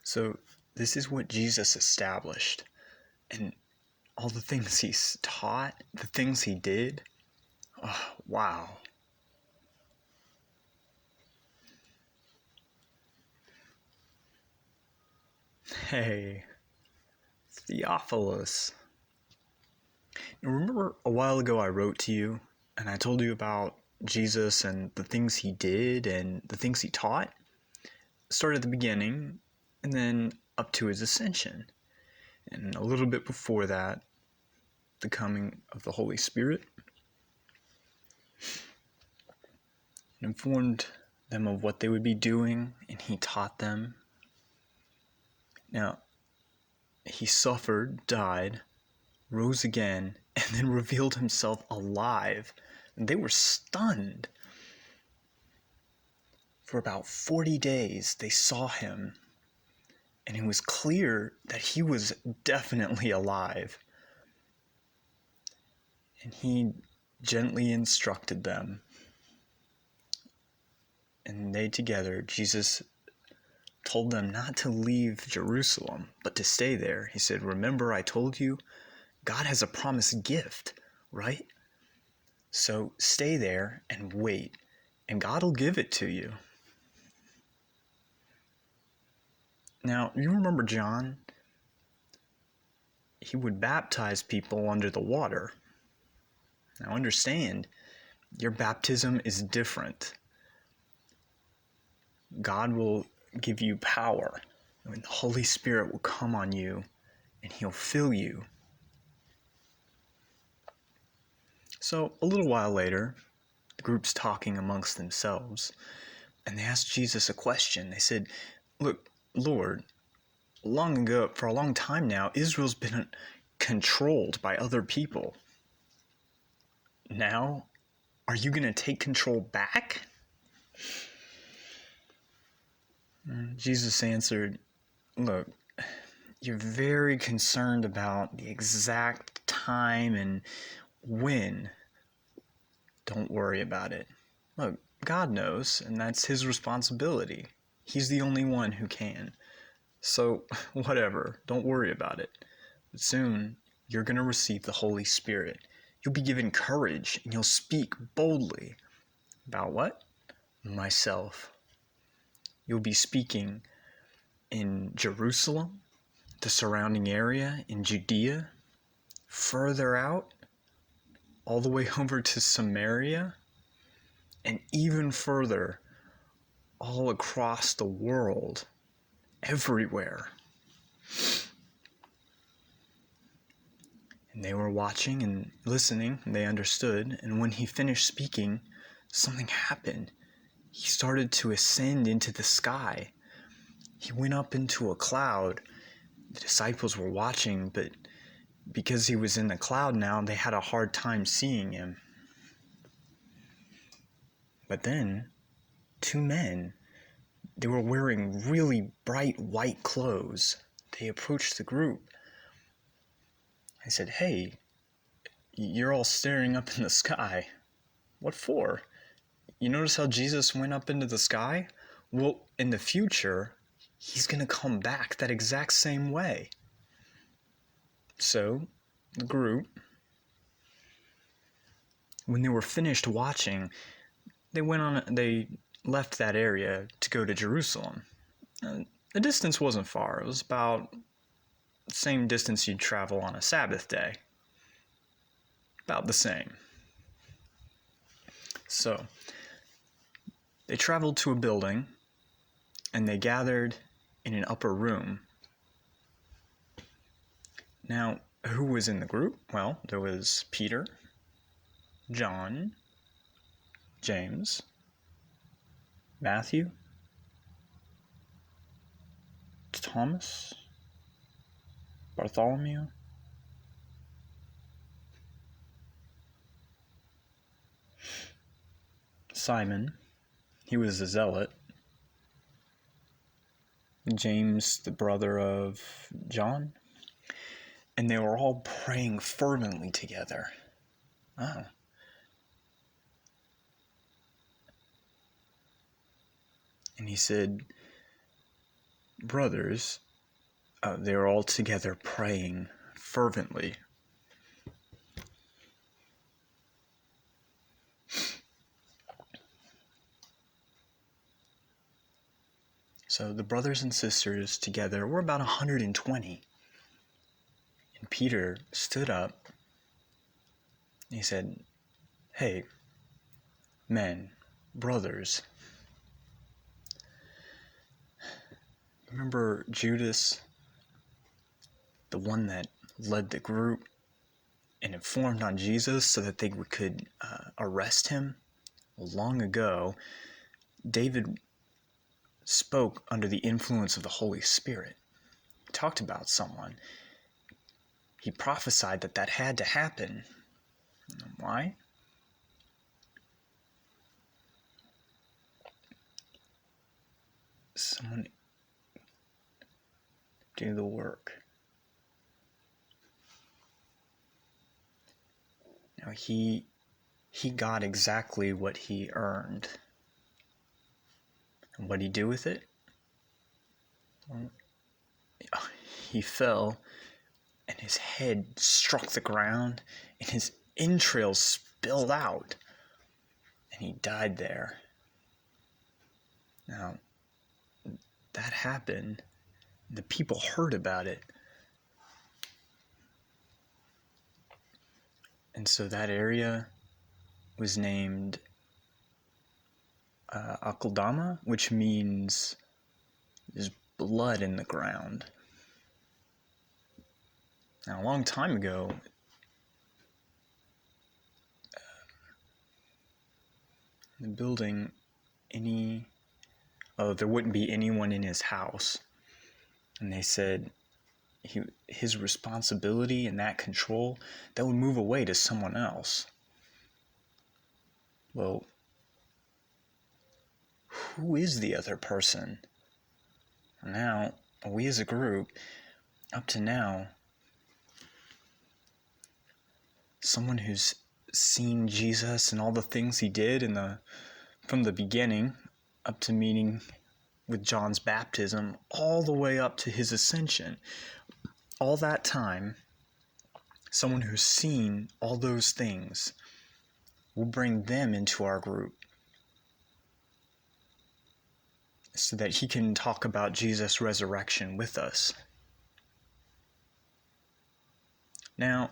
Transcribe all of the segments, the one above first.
So this is what Jesus established. And all the things he taught, the things he did. Oh, wow. Hey, Theophilus. Now, remember a while ago I wrote to you and I told you about Jesus and the things he did and the things he taught? Started at the beginning and then up to his ascension. And a little bit before that, the coming of the Holy Spirit. And informed them of what they would be doing, and he taught them. Now, he suffered, died, rose again, and then revealed himself alive. And they were stunned. For about 40 days, they saw him, and it was clear that he was definitely alive. And he gently instructed them. And they together, Jesus told them not to leave Jerusalem, but to stay there. He said, remember I told you, God has a promised gift, right? So stay there and wait, and God will give it to you. Now, you remember John? He would baptize people under the water. Now understand, your baptism is different. God will give you power. And the Holy Spirit will come on you and he'll fill you. So a little while later, the group's talking amongst themselves, and they asked Jesus a question. They said, look, Lord, long ago, for a long time now, Israel's been controlled by other people. Now, are you going to take control back? Jesus answered, look, you're very concerned about the exact time and when. Don't worry about it. Look, God knows, and that's his responsibility. He's the only one who can. So, whatever, don't worry about it. But soon, you're going to receive the Holy Spirit. You'll be given courage, and you'll speak boldly. About what? Myself. You'll be speaking in Jerusalem, the surrounding area, in Judea, further out, all the way over to Samaria, and even further, all across the world, everywhere. And they were watching and listening, and they understood, and when he finished speaking, something happened. He started to ascend into the sky. He went up into a cloud. The disciples were watching, but because he was in the cloud now, they had a hard time seeing him. But then, two men, they were wearing really bright white clothes. They approached the group. I said, hey, you're all staring up in the sky. What for? You notice how Jesus went up into the sky? Well, in the future, he's going to come back that exact same way. So, the group, when they were finished watching, they left that area to go to Jerusalem. The distance wasn't far. It was about the same distance you'd travel on a Sabbath day. About the same. So, they traveled to a building, and they gathered in an upper room. Now, who was in the group? Well, there was Peter, John, James, Matthew, Thomas, Bartholomew, Simon, he was a zealot, James, the brother of John, and they were all praying fervently together. Oh. And he said, brothers, they were all together praying fervently. So the brothers and sisters together were about 120. And Peter stood up and he said, "Hey, men, brothers, remember Judas, the one that led the group and informed on Jesus so that they could arrest him? Long ago, David spoke under the influence of the Holy Spirit. He talked about someone. He prophesied that that had to happen. Why? Someone do the work. Now he got exactly what he earned. And what did he do with it? Well, he fell and his head struck the ground and his entrails spilled out and he died there. Now, that happened. The people heard about it. And so that area was named Akeldama, which means there's blood in the ground. Now, a long time ago, the building, there wouldn't be anyone in his house. And they said his responsibility and that control, that would move away to someone else. Well, who is the other person? Now, we as a group, up to now, someone who's seen Jesus and all the things he did from the beginning up to meeting with John's baptism, all the way up to his ascension. All that time, someone who's seen all those things, we'll bring them into our group so that he can talk about Jesus' resurrection with us. Now,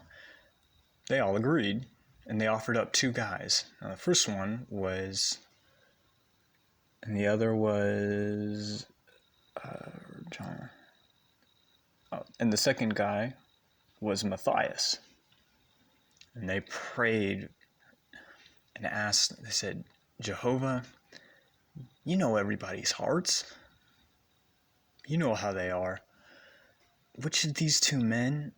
they all agreed, and they offered up 2 guys. Now, the first one was, and the other was John. Oh, and the second guy was Matthias. And they prayed and asked, they said, "Jehovah, you know everybody's hearts. You know how they are. Which of these 2 men,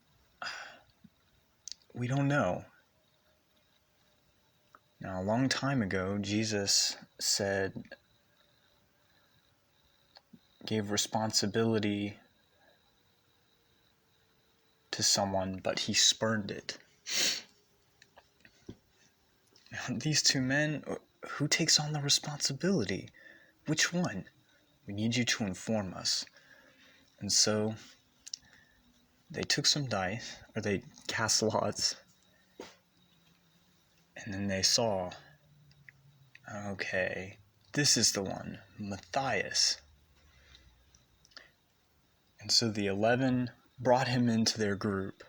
we don't know." Now, a long time ago, Jesus gave responsibility to someone, but he spurned it. Now, these 2 men, who takes on the responsibility? Which one? We need you to inform us. And so they took some dice, or they cast lots, and then they saw, okay, this is the one, Matthias. And so the 11 brought him into their group.